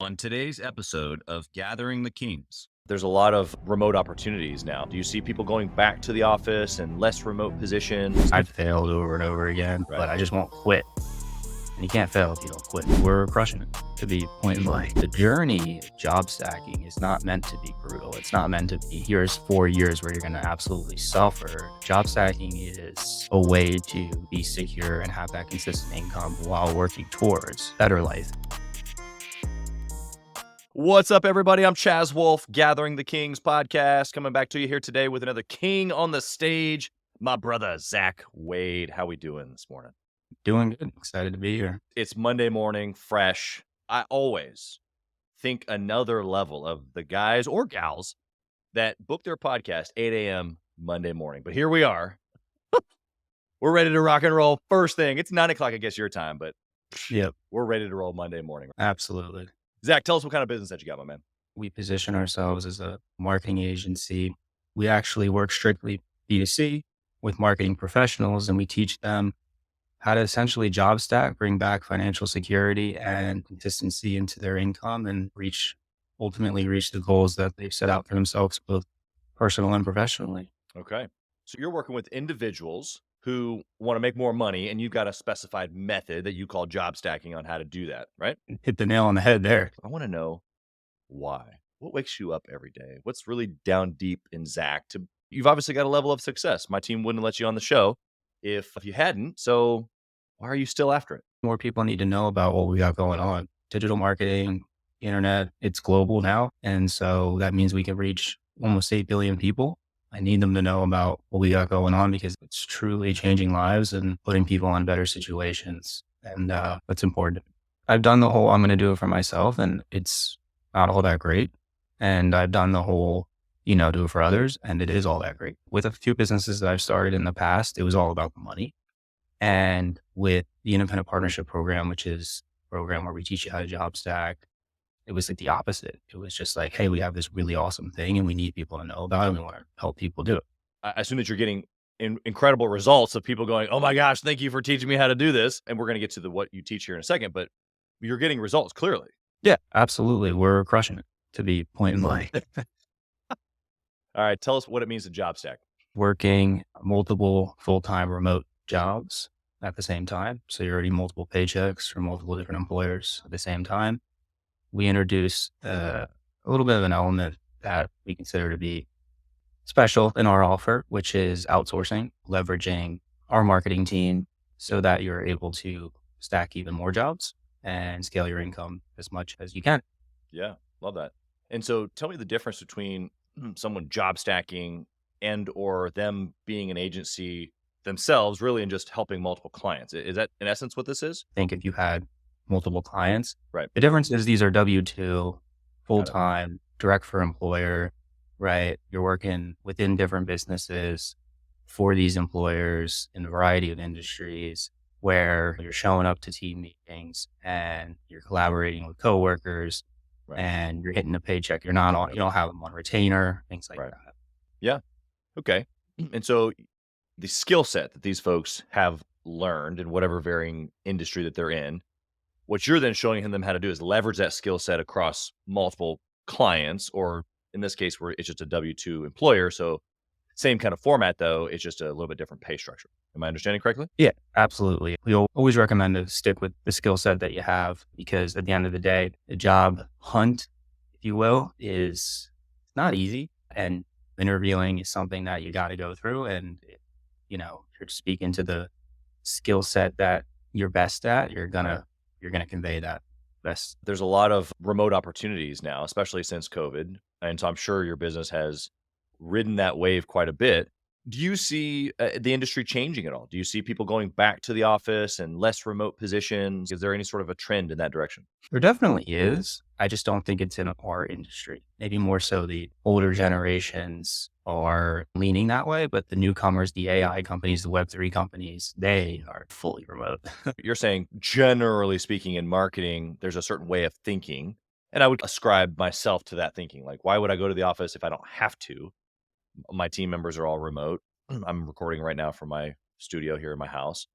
On today's episode of Gathering the Kings, There's a lot of remote opportunities now. Do you see people going back to the office and less remote positions? I've failed over and over again, Right. but I just won't quit. And you can't fail if you don't quit. We're crushing it, to be point blank. The journey of job stacking is not meant to be brutal. It's not meant to be here's 4 years where you're going to absolutely suffer. Job stacking is a way to be secure and have that consistent income while working towards better life. What's up, everybody? I'm Chaz Wolf, Gathering the Kings podcast, coming back to you here today with another king on the stage, my brother, Zach Wade. How we doing this morning? Doing good. Excited to be here. It's Monday morning, fresh. I always think another level of the guys or gals that book their podcast 8 a.m. Monday morning. But here we are. We're ready to rock and roll. First thing, it's 9 o'clock, I guess, your time, but Yep, we're ready to roll Monday morning. absolutely. Zach, tell us what kind of business that you got, my man. We position ourselves as a marketing agency. We actually work strictly B2C with marketing professionals, and we teach them how to essentially job stack, bring back financial security and consistency into their income and ultimately reach the goals that they've set out for themselves, both personal and professionally. Okay. So you're working with individuals who want to make more money, and you've got a specified method that you call job stacking on how to do that, right? Hit the nail on the head there. I want to know why. What wakes you up every day? What's really down deep in Zach? You've obviously got a level of success. My team wouldn't let you on the show if you hadn't. So why are you still after it? More people need to know about what we got going on. Digital marketing, internet, it's global now. And so that means we can reach almost 8 billion people. I need them to know about what we got going on because it's truly changing lives and putting people in better situations. And that's important. I've done the whole, I'm going to do it for myself, and it's not all that great. And I've done the whole, do it for others, and it is all that great. With a few businesses that I've started in the past, it was all about the money. And with the independent partnership program, which is a program where we teach you how to job stack, it was like the opposite. It was just like, hey, we have this really awesome thing and we need people to know about it. And we want to help people do it. I assume that you're getting incredible results of people going, oh my gosh, thank you for teaching me how to do this. And we're going to get to what you teach here in a second, but you're getting results clearly. Yeah, absolutely. We're crushing it, to be point blank. All right. Tell us what it means to job stack. Working multiple full-time remote jobs at the same time. So you're already multiple paychecks from multiple different employers at the same time. We introduce a little bit of an element that we consider to be special in our offer, which is outsourcing, leveraging our marketing team so that you're able to stack even more jobs and scale your income as much as you can. Yeah, love that. And so tell me the difference between someone job stacking and or them being an agency themselves, really, and just helping multiple clients. Is that in essence what this is? I think if you had multiple clients, Right. the difference is these are W-2, full-time, direct for employer, right? You're working within different businesses for these employers in a variety of industries where you're showing up to team meetings and you're collaborating with coworkers. Right. And you're hitting a paycheck. You don't have them on retainer, things like Right. that. Yeah. Okay. And so the skill set that these folks have learned in whatever varying industry that they're in, what you're then showing them how to do is leverage that skill set across multiple clients, or in this case, where it's just a W-2 employer. So same kind of format, though, it's just a little bit different pay structure. Am I understanding correctly? Yeah, absolutely. We always recommend to stick with the skill set that you have because at the end of the day, the job hunt, if you will, is not easy. And interviewing is something that you got to go through. And, you're speaking to the skill set that you're best at, you're going to convey that best. There's a lot of remote opportunities now, especially since COVID. And so I'm sure your business has ridden that wave quite a bit. Do you see the industry changing at all? Do you see people going back to the office and less remote positions? Is there any sort of a trend in that direction? There definitely is. I just don't think it's in our industry. Maybe more so the older generations are leaning that way, but the newcomers, the AI companies, the Web3 companies, they are fully remote. You're saying, generally speaking, in marketing, there's a certain way of thinking. And I would ascribe myself to that thinking. Like, why would I go to the office if I don't have to? My team members are all remote. I'm recording right now from my studio here in my house.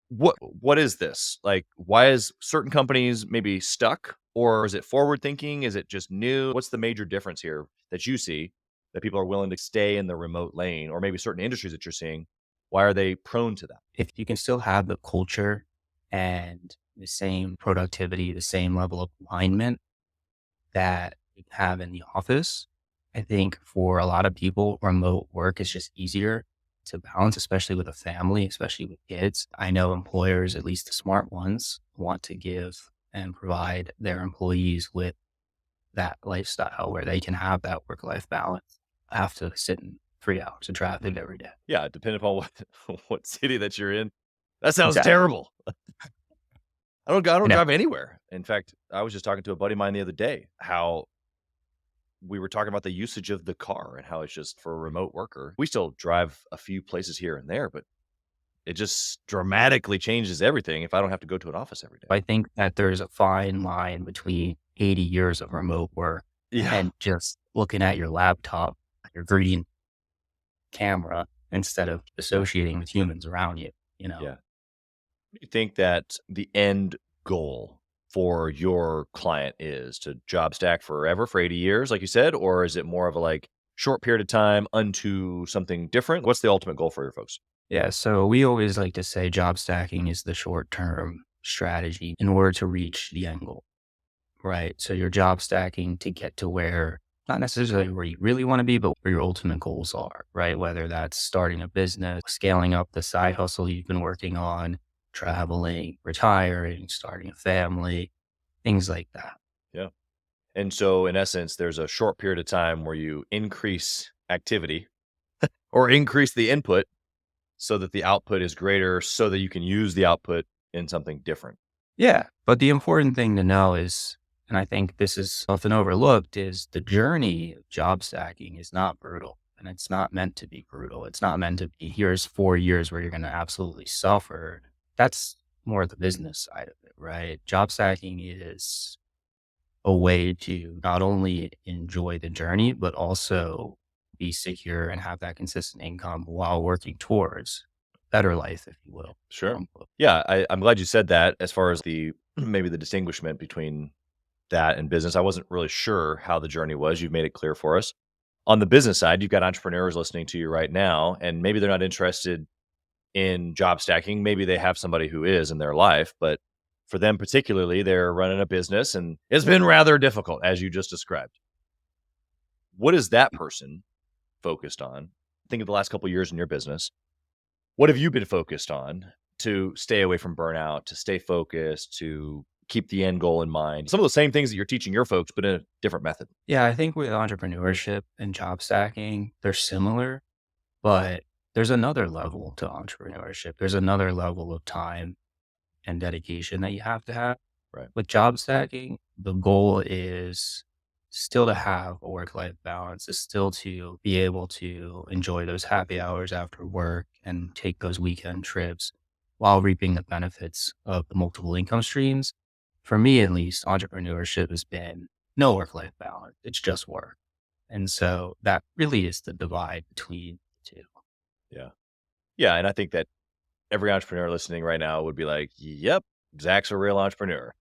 What is this? Like, why is certain companies maybe stuck Or is it forward thinking? Is it just new? What's the major difference here that you see that people are willing to stay in the remote lane, or maybe certain industries that you're seeing? Why are they prone to that? If you can still have the culture and the same productivity, the same level of alignment that you have in the office, I think for a lot of people, remote work is just easier to balance, especially with a family, especially with kids. I know employers, at least the smart ones, want to give and provide their employees with that lifestyle where they can have that work-life balance. I have to sit in 3 hours of traffic every day. Yeah, depending upon what what city that you're in. That sounds Exactly. terrible. I don't You know, drive anywhere. In fact, I was just talking to a buddy of mine the other day how we were talking about the usage of the car and how it's just for a remote worker. We still drive a few places here and there, but it just dramatically changes everything if I don't have to go to an office every day. I think that there's a fine line between 80 years of remote work Yeah. and just looking at your laptop, your green camera, instead of associating with humans around you, you know? Yeah. Do you think that the end goal for your client is to job stack forever for 80 years, like you said? Or is it more of a like short period of time unto something different? What's the ultimate goal for your folks? Yeah. So we always like to say job stacking is the short term strategy in order to reach the end goal, right? So you're job stacking to get to where, not necessarily where you really want to be, but where your ultimate goals are, right? Whether that's starting a business, scaling up the side hustle you've been working on, traveling, retiring, starting a family, things like that. Yeah. And so, in essence, there's a short period of time where you increase activity or increase the input so that the output is greater, so that you can use the output in something different. Yeah. But the important thing to know is, and I think this is often overlooked, is the journey of job stacking is not brutal. And it's not meant to be brutal. It's not meant to be here's 4 years where you're going to absolutely suffer. That's more the business side of it, right? Job stacking is a way to not only enjoy the journey, but also be secure and have that consistent income while working towards better life, if you will. Sure. Yeah, I'm glad you said that as far as the maybe the distinguishment between that and business. I wasn't really sure how the journey was. You've made it clear for us. On the business side, you've got entrepreneurs listening to you right now, and maybe they're not interested in job stacking. Maybe they have somebody who is in their life, but for them particularly, they're running a business and it's been rather difficult, as you just described. What is that person focused on? Think of the last couple of years in your business. What have you been focused on to stay away from burnout, to stay focused, to keep the end goal in mind? Some of the same things that you're teaching your folks, but in a different method. Yeah, I think with entrepreneurship and job stacking, they're similar, but there's another level to entrepreneurship. There's another level of time and dedication that you have to have. Right. With job stacking, the goal is still to have a work-life balance, is still to be able to enjoy those happy hours after work and take those weekend trips while reaping the benefits of the multiple income streams. For me, at least, entrepreneurship has been no work-life balance. It's just work. And so that really is the divide between the two. Yeah. Yeah. And I think that every entrepreneur listening right now would be like, yep, Zach's a real entrepreneur.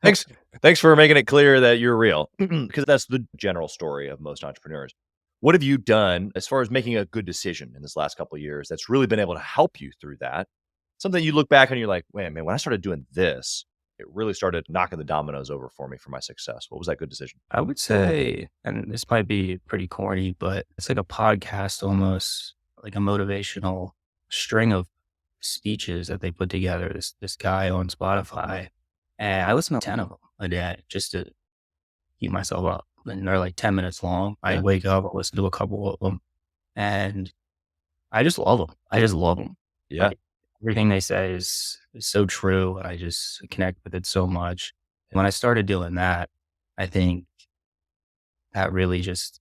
Thanks. Thanks for making it clear that you're real, because that's the general story of most entrepreneurs. What have you done as far as making a good decision in this last couple of years that's really been able to help you through that? Something you look back and you're like, wait, man, when I started doing this, it really started knocking the dominoes over for me for my success. What was that good decision? I would say, and this might be pretty corny, but it's like a podcast almost, like a motivational string of speeches that they put together. This guy on Spotify, and I listen to 10 of them a day just to keep myself up. And they're like 10 minutes long. I Yeah. wake up, I listen to a couple of them, and I just love them. I just love them. Yeah. Like, everything they say is so true. I just connect with it so much. And when I started doing that, I think that really just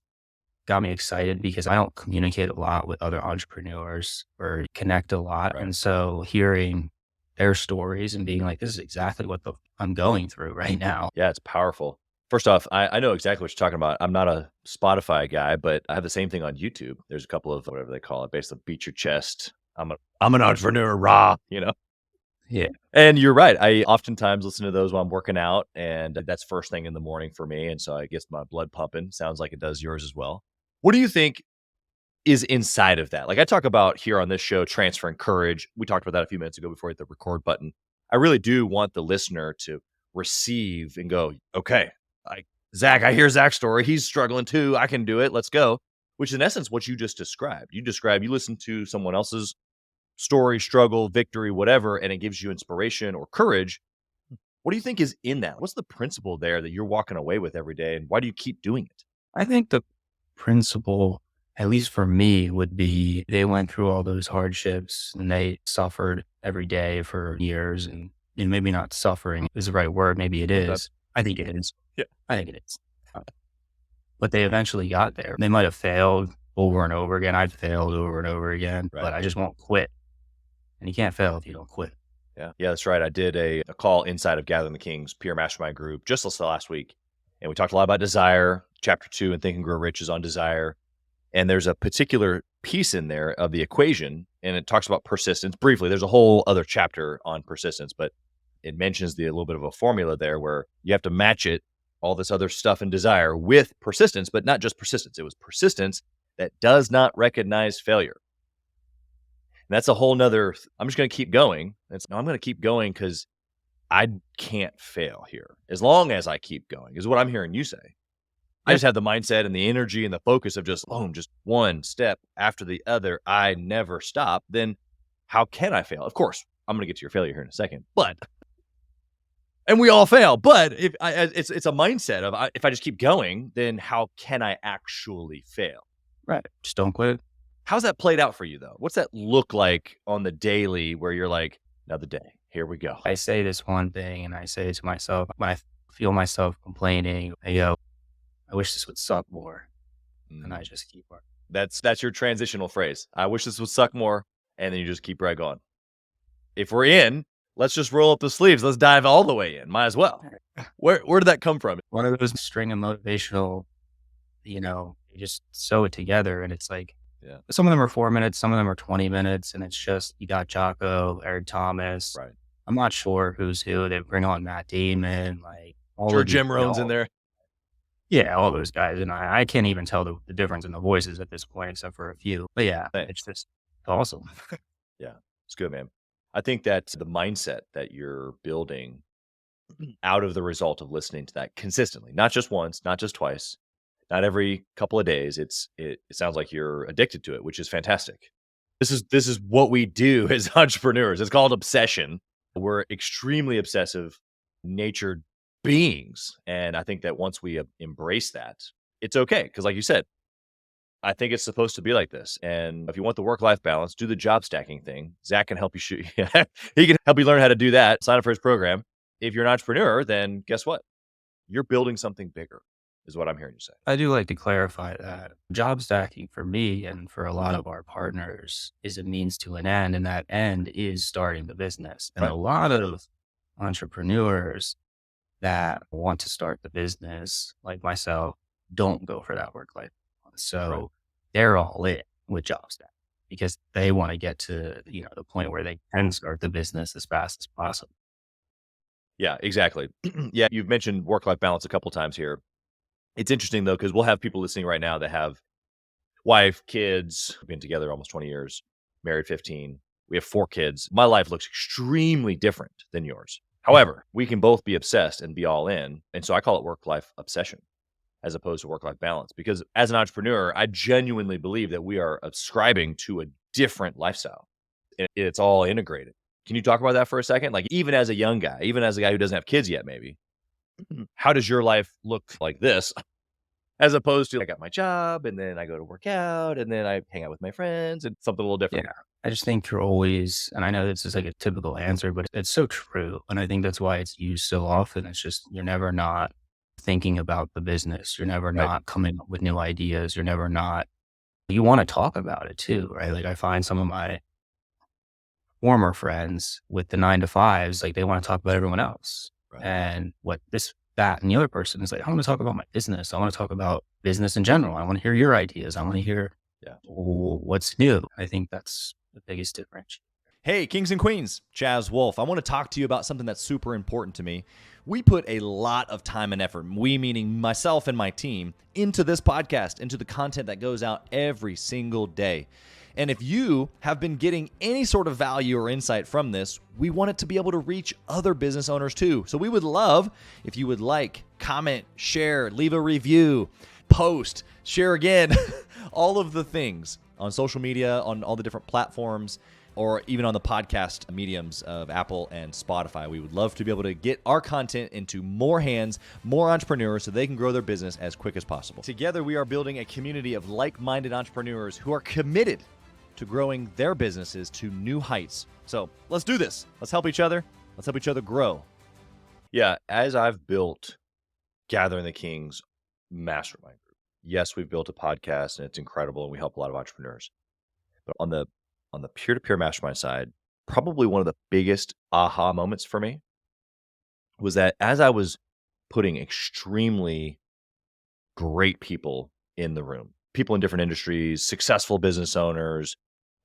got me excited because I don't communicate a lot with other entrepreneurs or connect a lot. Right. And so hearing their stories and being like, this is exactly what I'm going through right now. Yeah, it's powerful. First off, I know exactly what you're talking about. I'm not a Spotify guy, but I have the same thing on YouTube. There's a couple of whatever they call it, basically beat your chest. I'm an entrepreneur, raw, Yeah. And you're right. I oftentimes listen to those while I'm working out, and that's first thing in the morning for me. And so I gets my blood pumping. Sounds like it does yours as well. What do you think is inside of that? Like I talk about here on this show, transferring courage. We talked about that a few minutes ago before we hit the record button. I really do want the listener to receive and go, okay, Zach, I hear Zach's story. He's struggling too. I can do it. Let's go. Which is in essence what you just described. You listen to someone else's story, struggle, victory, whatever, and it gives you inspiration or courage. What do you think is in that? What's the principle there that you're walking away with every day? And why do you keep doing it? I think the principle, at least for me, would be they went through all those hardships and they suffered every day for years. And maybe not suffering is the right word. Maybe it Okay. is. I think it is. Yeah. I think it is. But they eventually got there. They might have failed over and over again. I've failed over and over again, Right. but I just won't quit. And you can't fail if you don't quit. Yeah. Yeah, that's right. I did a call inside of Gathering the Kings peer mastermind group just this last week. And we talked a lot about desire. Chapter 2 in Think and Grow Rich is on desire. And there's a particular piece in there of the equation, and it talks about persistence briefly. There's a whole other chapter on persistence, but it mentions a little bit of a formula there where you have to match it, all this other stuff and desire, with persistence, but not just persistence. It was persistence that does not recognize failure. And that's a whole nother, I'm just going to keep going. I'm going to keep going because I can't fail here. As long as I keep going is what I'm hearing you say. I just have the mindset and the energy and the focus of just one step after the other. I never stop. Then how can I fail? Of course, I'm going to get to your failure here in a second, and we all fail. But it's a mindset of if I just keep going, then how can I actually fail? Right. Just don't quit. How's that played out for you though? What's that look like on the daily where you're like, another day, here we go. I say this one thing and I say it to myself when I feel myself complaining, I go, I wish this would suck more. And I just keep working. That's your transitional phrase. I wish this would suck more. And then you just keep right going. If we're in, let's just roll up the sleeves. Let's dive all the way in. Might as well. Where did that come from? One of those string of motivational, you just sew it together. And it's like, some of them are 4 minutes, some of them are 20 minutes. And it's just, you got Jocko, Eric Thomas. Right. I'm not sure who's who. They bring on Matt Damon, like all Sure, of Jim Rohn's in there. Yeah, all those guys. And I can't even tell the difference in the voices at this point, except for a few. But yeah, it's just awesome. Yeah, it's good, man. I think that the mindset that you're building out of the result of listening to that consistently, not just once, not just twice, not every couple of days. It sounds like you're addicted to it, which is fantastic. This is what we do as entrepreneurs. It's called obsession. We're extremely obsessive natured beings. And I think that once we embrace that, it's okay. Because like you said, I think it's supposed to be like this. And if you want the work-life balance, do the job stacking thing. Zach can help you shoot. He can help you learn how to do that. Sign up for his program. If you're an entrepreneur, then guess what? You're building something bigger, is what I'm hearing you say. I do like to clarify that job stacking for me and for a lot of our partners is a means to an end. And that end is starting the business. And Right. a lot of entrepreneurs that want to start the business, like myself, don't go for that work life. So they're all in with job stack because they want to get to, the point where they can start the business as fast as possible. Yeah, exactly. Yeah, you've mentioned work-life balance a couple times here. It's interesting though, because we'll have people listening right now that have wife, kids, been together almost 20 years, married 15. We have 4 kids. My life looks extremely different than yours. However, we can both be obsessed and be all in. And so I call it work-life obsession as opposed to work-life balance. Because as an entrepreneur, I genuinely believe that we are ascribing to a different lifestyle. It's all integrated. Can you talk about that for a second? Like even as a young guy, even as a guy who doesn't have kids yet, maybe, how does your life look like this? As opposed to I got my job and then I go to work out and then I hang out with my friends and something a little different. Yeah. I just think you're always, and I know this is like a typical answer, but it's so true. And I think that's why it's used so often. It's just, you're never not thinking about the business. You're never not coming up with new ideas. You're never not, you want to talk about it too, right? Like I find some of my former friends with the 9-to-5s, like they want to talk about everyone else. Right. And what this, that, and the other person is like, I want to talk about my business. I want to talk about business in general. I want to hear your ideas. I want to hear what's new. I think that's the biggest difference. Hey, kings and queens, Chaz Wolf. I want to talk to you about something that's super important to me. We put a lot of time and effort, we meaning myself and my team, into this podcast, into the content that goes out every single day. And if you have been getting any sort of value or insight from this, we want it to be able to reach other business owners too. So we would love if you would like, comment, share, leave a review, post, share again, all of the things on social media, on all the different platforms, or even on the podcast mediums of Apple and Spotify. We would love to be able to get our content into more hands, more entrepreneurs, so they can grow their business as quick as possible. Together, we are building a community of like-minded entrepreneurs who are committed to growing their businesses to new heights. So let's do this. Let's help each other. Let's help each other grow. Yeah, as I've built Gathering the Kings Mastermind Group, yes, we've built a podcast and it's incredible and we help a lot of entrepreneurs. But on the peer-to-peer mastermind side, probably one of the biggest aha moments for me was that as I was putting extremely great people in the room, people in different industries, successful business owners,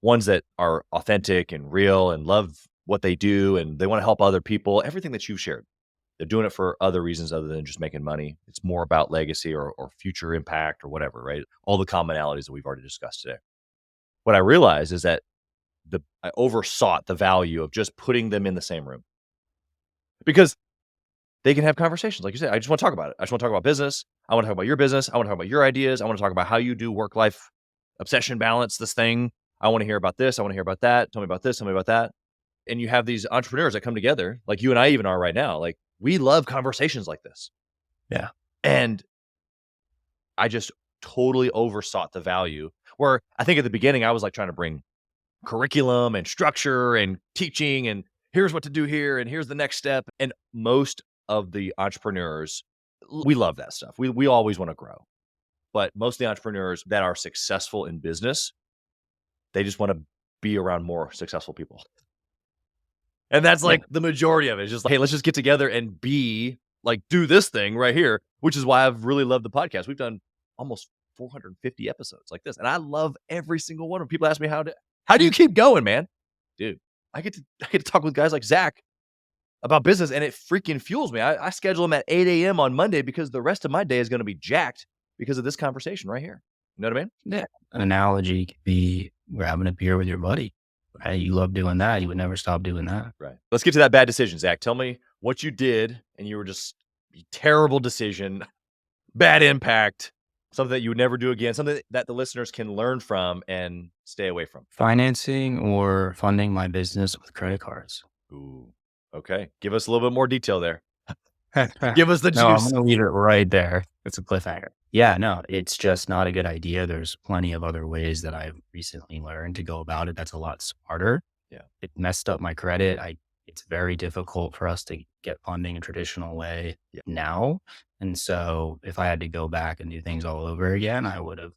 ones that are authentic and real and love what they do and they want to help other people, everything that you've shared. They're doing it for other reasons other than just making money. It's more about legacy or future impact or whatever, right? All the commonalities that we've already discussed today. What I realized is that I oversought the value of just putting them in the same room because they can have conversations. Like you said, I just want to talk about it. I just want to talk about business. I want to talk about your business. I want to talk about your ideas. I want to talk about how you do work-life obsession balance, this thing. I want to hear about this. I want to hear about that. Tell me about this. Tell me about that. And you have these entrepreneurs that come together, like you and I even are right now. Like we love conversations like this. Yeah. And I just totally oversought the value where I think at the beginning I was like trying to bring curriculum and structure and teaching and here's what to do here and here's the next step. And most of the entrepreneurs, we love that stuff. We always want to grow. But most of the entrepreneurs that are successful in business, they just want to be around more successful people. And that's like the majority of it. It's just like, hey, let's just get together and do this thing right here, which is why I've really loved the podcast. We've done almost 450 episodes like this. And I love every single one of them. People ask me, how do you keep going, man? Dude, I get to talk with guys like Zach about business and it freaking fuels me. I schedule them at 8 a.m. on Monday because the rest of my day is going to be jacked because of this conversation right here. You know what I mean? Yeah. An analogy could be grabbing a beer with your buddy. Right? You love doing that. You would never stop doing that. Right. Let's get to that bad decision, Zach. Tell me what you did and you were just terrible decision, bad impact, something that you would never do again, something that the listeners can learn from and stay away from. Financing or funding my business with credit cards. Ooh, okay. Give us a little bit more detail there. Give us the No, I'm juice. going to leave it right there. It's a cliffhanger. Yeah, no, it's just not a good idea. There's plenty of other ways that I've recently learned to go about it. That's a lot smarter. Yeah. It messed up my credit. It's very difficult for us to get funding a traditional way now. And so if I had to go back and do things all over again, I would have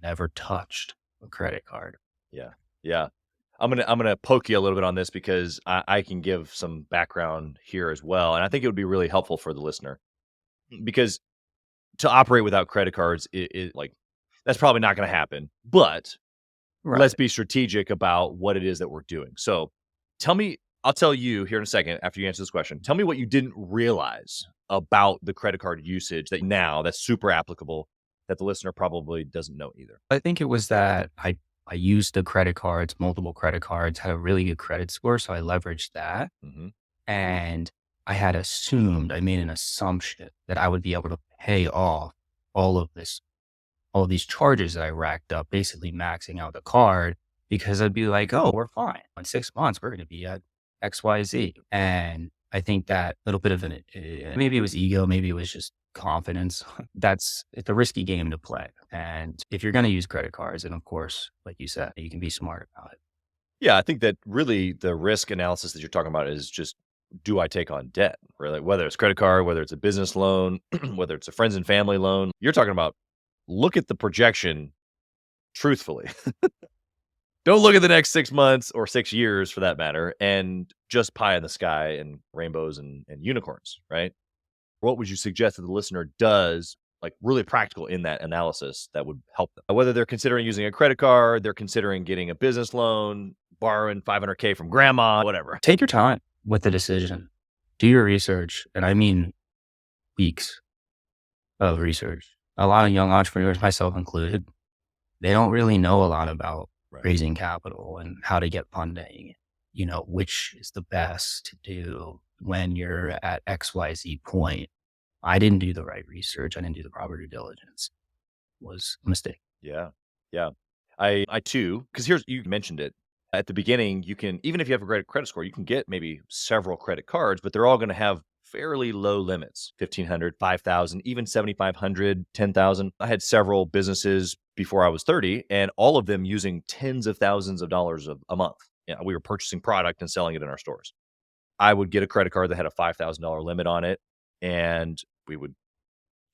never touched a credit card. Yeah. Yeah. I'm gonna poke you a little bit on this because I can give some background here as well. And I think it would be really helpful for the listener because to operate without credit cards is like, that's probably not going to happen, but let's be strategic about what it is that we're doing. So I'll tell you here in a second after you answer this question, tell me what you didn't realize about the credit card usage that's super applicable that the listener probably doesn't know either. I think it was that I used the credit cards, multiple credit cards, had a really good credit score. So I leveraged that. Mm-hmm. And I had I made an assumption that I would be able to pay off all of these charges that I racked up, basically maxing out the card because I'd be like, oh, we're fine. In 6 months, we're going to be at XYZ. And I think that little bit of maybe it was ego, maybe it was just confidence. It's a risky game to play. And if you're going to use credit cards, and of course, like you said, you can be smart about it. Yeah, I think that really the risk analysis that you're talking about is just, do I take on debt? Really, whether it's credit card, whether it's a business loan, whether it's a friends and family loan, you're talking about look at the projection truthfully. Don't look at the next 6 months or 6 years for that matter, and just pie in the sky and rainbows and unicorns, right? What would you suggest that the listener does, like really practical in that analysis that would help them? Whether they're considering using a credit card, they're considering getting a business loan, borrowing $500K from grandma, whatever. Take your time with the decision. Do your research. And I mean weeks of research. A lot of young entrepreneurs, myself included, they don't really know a lot about raising capital and how to get funding, which is the best to do when you're at XYZ point. I didn't do the right research. I didn't do the proper due diligence. It was a mistake. Yeah. Yeah. I too, because you mentioned it at the beginning, you can, even if you have a great credit score, you can get maybe several credit cards, but they're all going to have fairly low limits, 1,500, 5,000, even 7,500, 10,000. I had several businesses before I was 30 and all of them using tens of thousands of dollars a month. We were purchasing product and selling it in our stores. I would get a credit card that had a $5,000 limit on it and we would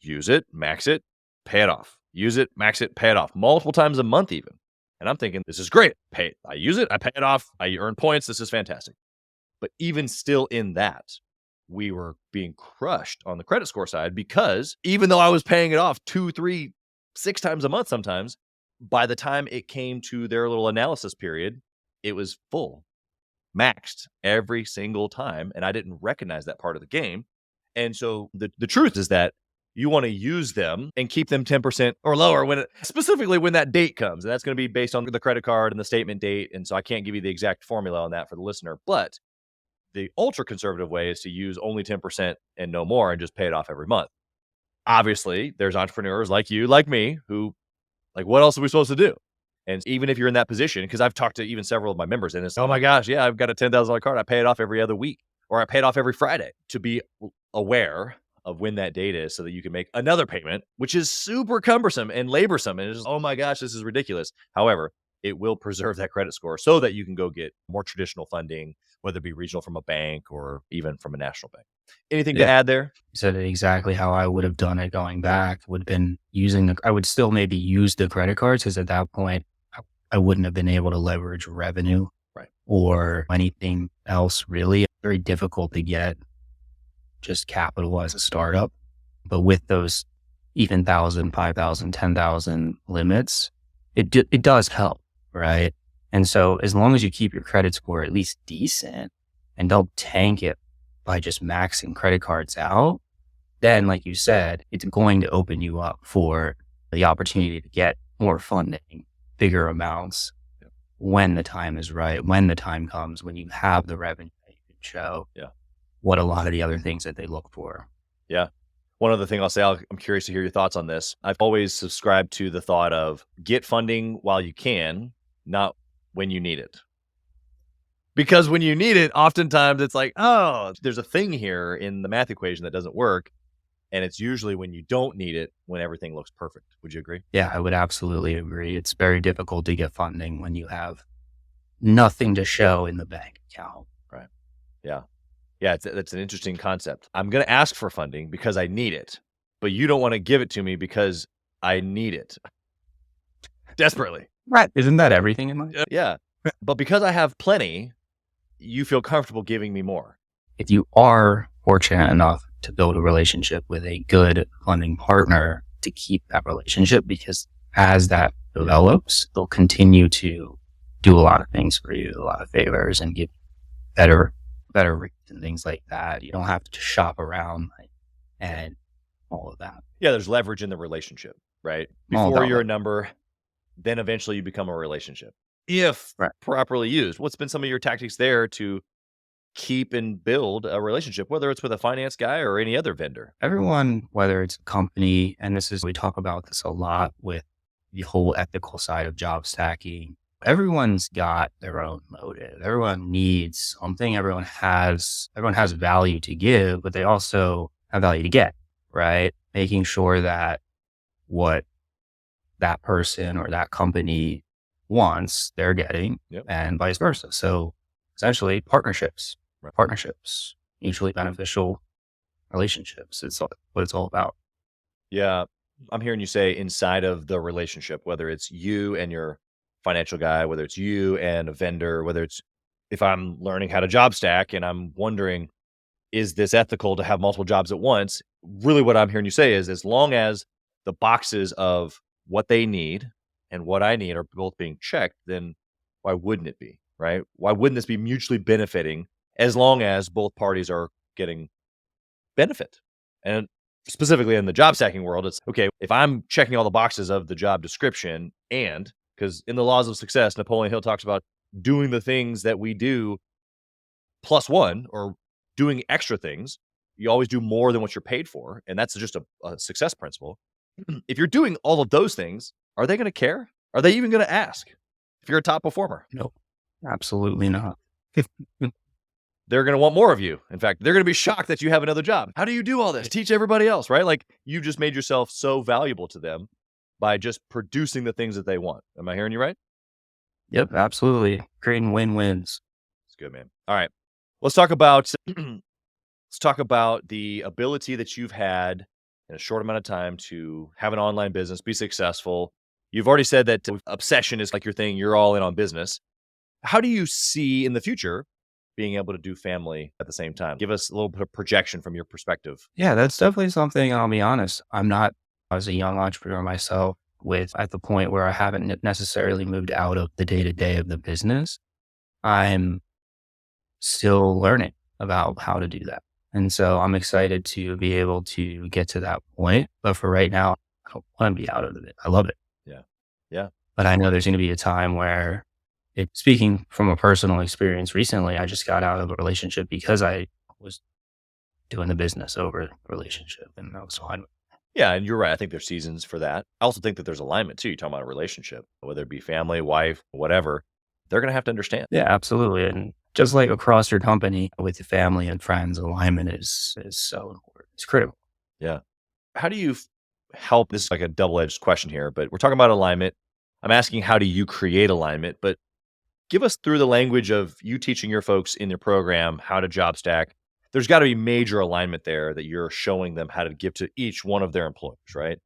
use it, max it, pay it off. Use it, max it, pay it off multiple times a month even. And I'm thinking, this is great. I use it, I pay it off, I earn points. This is fantastic. But even still in that, we were being crushed on the credit score side because even though I was paying it off 2, 3, 6 times a month sometimes, by the time it came to their little analysis period, it was full, maxed every single time. And I didn't recognize that part of the game. And so the truth is that you want to use them and keep them 10% or lower specifically when that date comes. And that's going to be based on the credit card and the statement date. And so I can't give you the exact formula on that for the listener, but the ultra conservative way is to use only 10% and no more and just pay it off every month. Obviously, there's entrepreneurs like you, like me, who what else are we supposed to do? And even if you're in that position, because I've talked to even several of my members and it's, oh my gosh, yeah, I've got a $10,000 card. I pay it off every other week or I pay it off every Friday. To be aware of when that date is so that you can make another payment, which is super cumbersome and laborsome. And it's just, oh my gosh, this is ridiculous. However, it will preserve that credit score so that you can go get more traditional funding, whether it be regional from a bank or even from a national bank. Anything to add there? You said exactly how I would have done it going back. Would have been I would still maybe use the credit cards because at that point, I wouldn't have been able to leverage revenue or anything else really. Very difficult to get just capital as a startup. But with those even 1,000, 5,000, 10,000 limits, it does help, right? And so as long as you keep your credit score at least decent and don't tank it by just maxing credit cards out, then like you said, it's going to open you up for the opportunity to get more funding, bigger amounts when the time is right, when the time comes, when you have the revenue that you can show. What a lot of the other things that they look for. Yeah. One other thing I'll say, I'm curious to hear your thoughts on this. I've always subscribed to the thought of get funding while you can, not when you need it. Because when you need it, oftentimes it's like, oh, there's a thing here in the math equation that doesn't work. And it's usually when you don't need it, when everything looks perfect. Would you agree? Yeah, I would absolutely agree. It's very difficult to get funding when you have nothing to show in the bank account. Right. Yeah. Yeah, that's an interesting concept. I'm going to ask for funding because I need it, but you don't want to give it to me because I need it desperately. Right. Isn't that everything in life? Yeah. But because I have plenty, you feel comfortable giving me more. If you are fortunate enough to build a relationship with a good funding partner, to keep that relationship, because as that develops, they'll continue to do a lot of things for you, a lot of favors, and give better rates and things like that. You don't have to shop around and all of that. Yeah, there's leverage in the relationship, right? Before you're a number, then eventually you become a relationship. If properly used. What's been some of your tactics there to keep and build a relationship, whether it's with a finance guy or any other vendor? Everyone, whether it's a company, and we talk about this a lot with the whole ethical side of job stacking, everyone's got their own motive. Everyone needs something. Everyone has value to give, but they also have value to get, right? Making sure that what that person or that company wants, they're getting, and vice versa. So essentially partnerships, mutually beneficial relationships. It's what it's all about. Yeah. I'm hearing you say inside of the relationship, whether it's you and your financial guy, whether it's you and a vendor, whether it's if I'm learning how to job stack and I'm wondering, is this ethical to have multiple jobs at once? Really what I'm hearing you say is as long as the boxes of what they need and what I need are both being checked, then why wouldn't it be? right? Why wouldn't this be mutually benefiting as long as both parties are getting benefit? And specifically in the job stacking world, it's okay, if I'm checking all the boxes of the job description, and because in the laws of success, Napoleon Hill talks about doing the things that we do plus one or doing extra things. You always do more than what you're paid for. And that's just a success principle. If you're doing all of those things, are they going to care? Are they even going to ask if you're a top performer? Nope, absolutely not. They're going to want more of you. In fact, they're going to be shocked that you have another job. How do you do all this? Teach everybody else, right? Like you just made yourself so valuable to them by just producing the things that they want. Am I hearing you right? Yep, absolutely. Creating win-wins. That's good, man. All right. Let's talk about the ability that you've had in a short amount of time to have an online business, be successful. You've already said that obsession is like your thing. You're all in on business. How do you see in the future being able to do family at the same time? Give us a little bit of projection from your perspective. Yeah, that's definitely something. I'll be honest. I'm not, as a young entrepreneur myself, at the point where I haven't necessarily moved out of the day-to-day of the business. I'm still learning about how to do that. And so I'm excited to be able to get to that point. But for right now, I don't want to be out of it. I love it. Yeah. Yeah. But I know there's going to be a time where speaking from a personal experience recently, I just got out of a relationship because I was doing the business over the relationship, and that was fine. Yeah. And you're right. I think there's seasons for that. I also think that there's alignment too. You're talking about a relationship, whether it be family, wife, whatever, they're going to have to understand. Yeah, absolutely. And just like across your company with your family and friends, alignment is so important. It's critical. Yeah. How do you help? This is like a double-edged question here, but we're talking about alignment. I'm asking, how do you create alignment? But give us through the language of you teaching your folks in your program how to job stack. There's got to be major alignment there that you're showing them how to give to each one of their employees, right?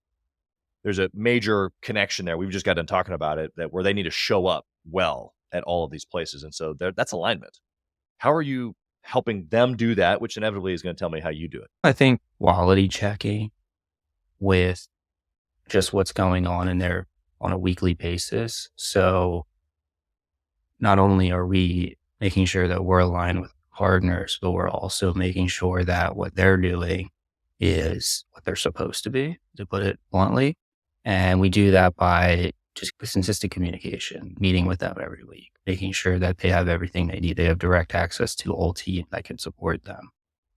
There's a major connection there. We've just got done talking about it, that where they need to show up well at all of these places. And so that's alignment. How are you helping them do that, which inevitably is going to tell me how you do it? I think quality checking with just what's going on in there on a weekly basis. So not only are we making sure that we're aligned with partners, but we're also making sure that what they're doing is what they're supposed to be, to put it bluntly. And we do that by just consistent communication, meeting with them every week, making sure that they have everything they need. They have direct access to a whole team that can support them.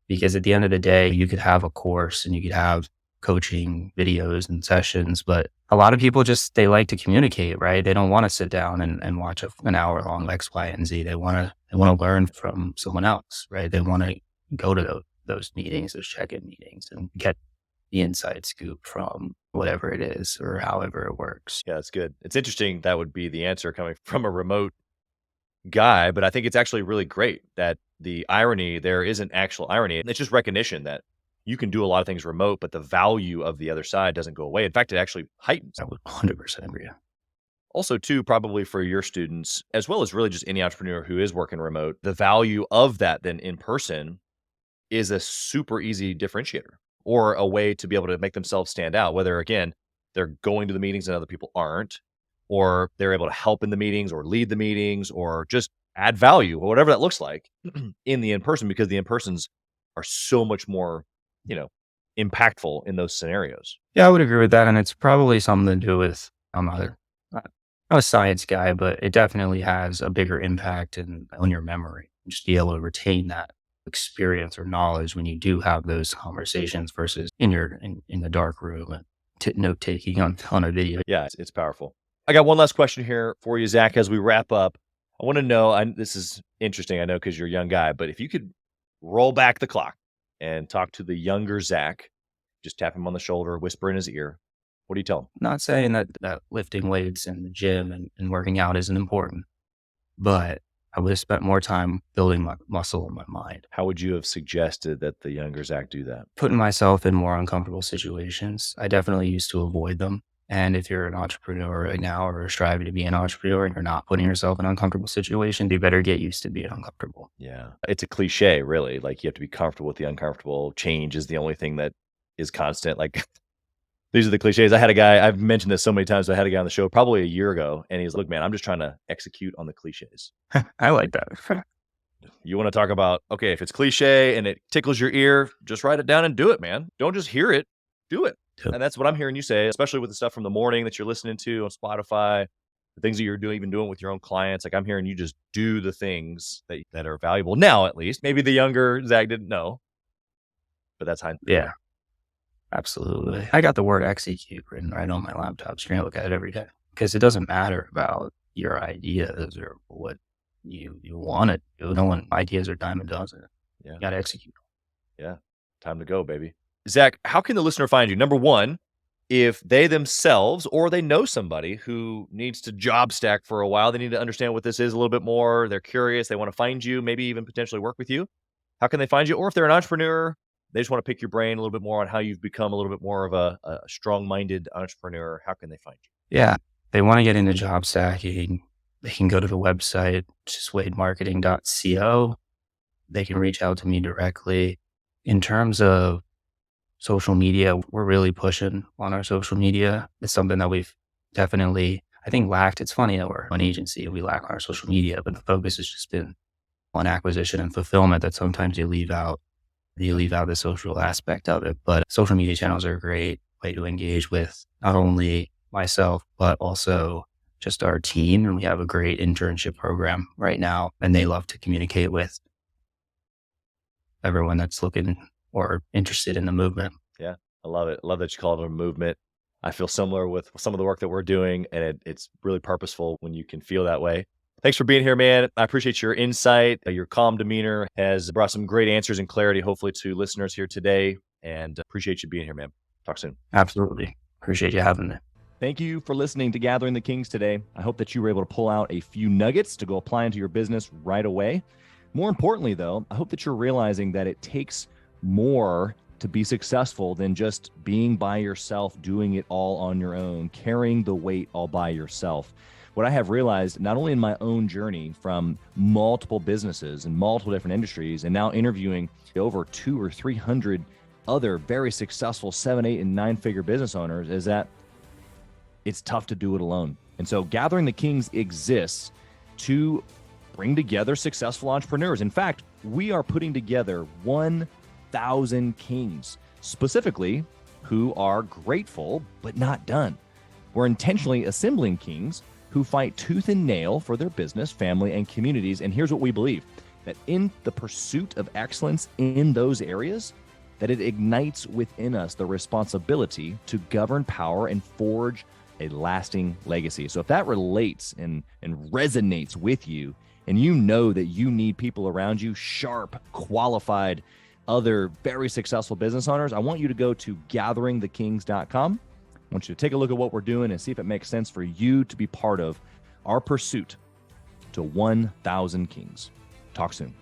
Because at the end of the day, you could have a course and you could have coaching videos and sessions, but a lot of people they like to communicate, right? They don't want to sit down and watch an hour long X, Y, and Z. They want to learn from someone else, right? They want to go to those meetings, those check-in meetings, and get the inside scoop from whatever it is or however it works. Yeah, that's good. It's interesting that would be the answer coming from a remote guy, but I think it's actually really great that the irony there isn't actual irony. It's just recognition that you can do a lot of things remote, but the value of the other side doesn't go away. In fact, it actually heightens. I would 100% agree. Also, too, probably for your students, as well as really just any entrepreneur who is working remote, the value of that then in person is a super easy differentiator or a way to be able to make themselves stand out, whether, again, they're going to the meetings and other people aren't, or they're able to help in the meetings or lead the meetings or just add value or whatever that looks like in the in-person, because the in-persons are so much more, impactful in those scenarios. Yeah, I would agree with that. And it's probably something to do with, I'm a science guy, but it definitely has a bigger impact on your memory. Just be able to retain that experience or knowledge when you do have those conversations versus in the dark room and note taking on a video. Yeah, it's powerful. I got one last question here for you, Zach, as we wrap up. I want to know, this is interesting, I know, because you're a young guy, but if you could roll back the clock and talk to the younger Zach, just tap him on the shoulder, whisper in his ear, what do you tell him? Not saying that lifting weights in the gym and working out isn't important, but I would have spent more time building my muscle in my mind. How would you have suggested that the younger Zach do that? Putting myself in more uncomfortable situations. I definitely used to avoid them. And if you're an entrepreneur right now or striving to be an entrepreneur and you're not putting yourself in uncomfortable situations, you better get used to being uncomfortable. Yeah. It's a cliche, really. Like, you have to be comfortable with the uncomfortable. Change is the only thing that is constant. Like, These are the cliches. I had a guy, I've mentioned this so many times. I had a guy on the show probably a year ago, and he's, look, man, I'm just trying to execute on the cliches. I like that. You want to talk about, okay, if it's cliche and it tickles your ear, just write it down and do it, man. Don't just hear it, do it. Yep. And that's what I'm hearing you say, especially with the stuff from the morning that you're listening to on Spotify, the things that you're doing, even doing with your own clients. Like, I'm hearing you just do the things that are valuable now, at least. Maybe the younger Zach didn't know, but that's how. Yeah, absolutely. I got the word execute written right on my laptop screen. I look at it every day because it doesn't matter about your ideas or what you want to do. No one ideas are dime a dozen. Yeah. You got to execute. Yeah. Time to go, baby. Zach, how can the listener find you? Number one, if they themselves or they know somebody who needs to job stack for a while, they need to understand what this is a little bit more. They're curious. They want to find you, maybe even potentially work with you. How can they find you? Or if they're an entrepreneur, they just want to pick your brain a little bit more on how you've become a little bit more of a strong-minded entrepreneur. How can they find you? Yeah. They want to get into job stacking. They can go to the website, justwademarketing.co. They can reach out to me directly. In terms of social media, we're really pushing on our social media. It's something that we've definitely, I think, lacked. It's funny that we're an agency and we lack on our social media, but the focus has just been on acquisition and fulfillment that sometimes you leave out. You leave out the social aspect of it. But social media channels are a great way to engage with not only myself, but also just our team. And we have a great internship program right now, and they love to communicate with everyone that's looking or interested in the movement. Yeah, I love it. I love that you call it a movement. I feel similar with some of the work that we're doing, and it's really purposeful when you can feel that way. Thanks for being here, man. I appreciate your insight. Your calm demeanor has brought some great answers and clarity, hopefully, to listeners here today, and appreciate you being here, man. Talk soon. Absolutely. Appreciate you having me. Thank you for listening to Gathering the Kings today. I hope that you were able to pull out a few nuggets to go apply into your business right away. More importantly, though, I hope that you're realizing that it takes more to be successful than just being by yourself, doing it all on your own, carrying the weight all by yourself. What I have realized, not only in my own journey from multiple businesses and multiple different industries, and now interviewing over 200 or 300 other very successful 7, 8, and 9-figure business owners, is that it's tough to do it alone. And so Gathering the Kings exists to bring together successful entrepreneurs. In fact, we are putting together 1,000 kings, specifically who are grateful but not done. We're intentionally assembling kings who fight tooth and nail for their business, family, and communities. And here's what we believe, that in the pursuit of excellence in those areas, that it ignites within us the responsibility to govern power and forge a lasting legacy. So if that relates and resonates with you, and you know that you need people around you, sharp, qualified, other very successful business owners, I want you to go to gatheringthekings.com. I want you to take a look at what we're doing and see if it makes sense for you to be part of our pursuit to 1,000 kings. Talk soon.